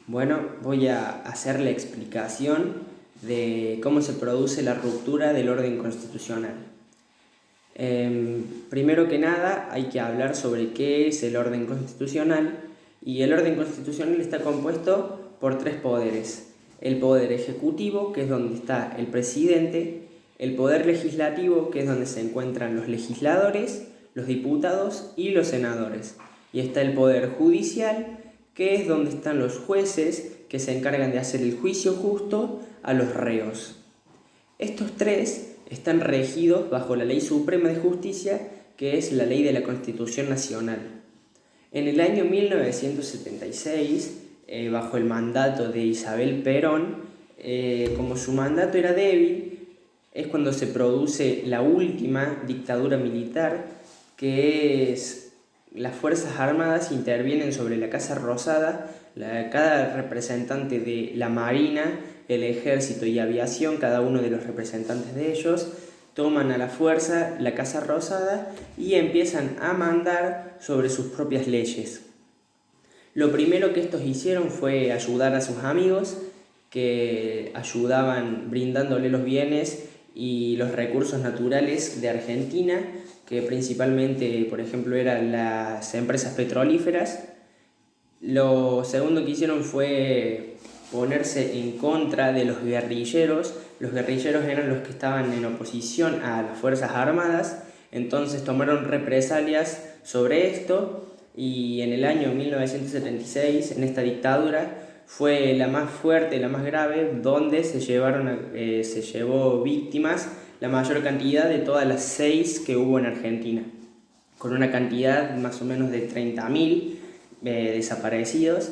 Bueno, voy a hacer la explicación de cómo se produce la ruptura del orden constitucional. Primero que nada, hay que hablar sobre qué es el orden constitucional, y el orden constitucional está compuesto por tres poderes: el poder ejecutivo, que es donde está el presidente; el poder legislativo, que es donde se encuentran los legisladores, los diputados y los senadores; y está el poder judicial, que es donde están los jueces que se encargan de hacer el juicio justo a los reos. Estos tres están regidos bajo la Ley Suprema de Justicia, que es la ley de la Constitución Nacional. En el año 1976, bajo el mandato de Isabel Perón, como su mandato era débil, es cuando se produce la última dictadura militar, que es: las Fuerzas Armadas intervienen sobre la Casa Rosada. Cada representante de la Marina, el Ejército y Aviación, cada uno de los representantes de ellos, toman a la fuerza la Casa Rosada y empiezan a mandar sobre sus propias leyes. Lo primero que estos hicieron fue ayudar a sus amigos, que ayudaban brindándole los bienes y los recursos naturales de Argentina, que principalmente, por ejemplo, eran las empresas petrolíferas. Lo segundo que hicieron fue ponerse en contra de los guerrilleros. Los guerrilleros eran los que estaban en oposición a las Fuerzas Armadas, entonces tomaron represalias sobre esto, y en el año 1976, en esta dictadura, fue la más fuerte, la más grave, donde se llevó víctimas la mayor cantidad de todas las 6 que hubo en Argentina, con una cantidad más o menos de 30.000 desaparecidos.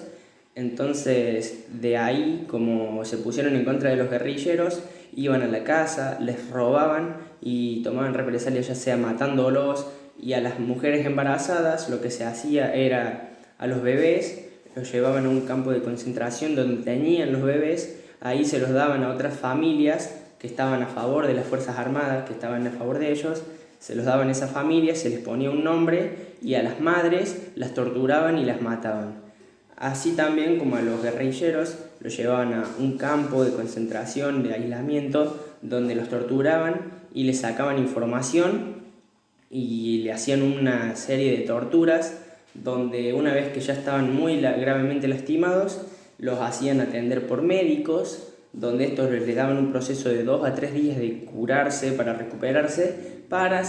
Entonces, de ahí, como se pusieron en contra de los guerrilleros, iban a la casa, les robaban y tomaban represalias, ya sea matándolos, y a las mujeres embarazadas lo que se hacía era: a los bebés los llevaban a un campo de concentración donde tenían los bebés, ahí se los daban a otras familias que estaban a favor de las Fuerzas Armadas, que estaban a favor de ellos, se los daban a esas familias, se les ponía un nombre, y a las madres las torturaban y las mataban. Así también como a los guerrilleros los llevaban a un campo de concentración, de aislamiento, donde los torturaban y les sacaban información y le hacían una serie de torturas, donde una vez que ya estaban muy gravemente lastimados, los hacían atender por médicos, donde estos les daban un proceso de 2 a 3 días de curarse para recuperarse, para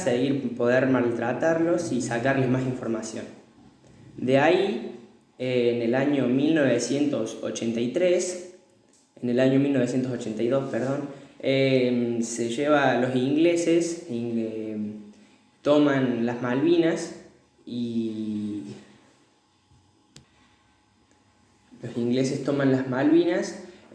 poder maltratarlos y sacarles más información. De ahí, en el año 1982, se lleva a los ingleses, toman las Malvinas, y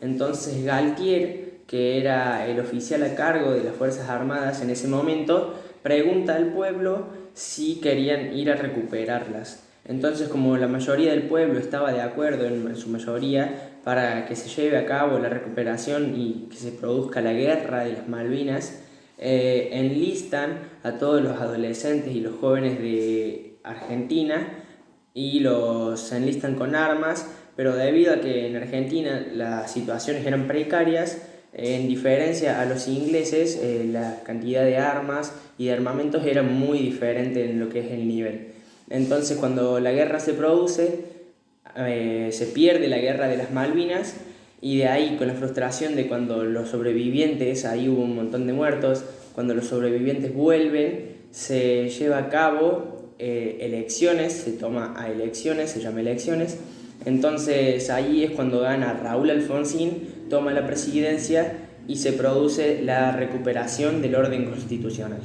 entonces Galtier, que era el oficial a cargo de las Fuerzas Armadas en ese momento, pregunta al pueblo si querían ir a recuperarlas. Entonces, como la mayoría del pueblo estaba de acuerdo, en su mayoría, para que se lleve a cabo la recuperación y que se produzca la guerra de las Malvinas, enlistan a todos los adolescentes y los jóvenes de Argentina y los enlistan con armas, pero debido a que en Argentina las situaciones eran precarias, en diferencia a los ingleses, la cantidad de armas y de armamentos era muy diferente en lo que es el nivel. Entonces, cuando la guerra se produce, se pierde la guerra de las Malvinas, y de ahí, con la frustración de cuando los sobrevivientes, ahí hubo un montón de muertos, cuando los sobrevivientes vuelven, se lleva a cabo elecciones, se llama elecciones. Entonces ahí es cuando gana Raúl Alfonsín, toma la presidencia y se produce la recuperación del orden constitucional.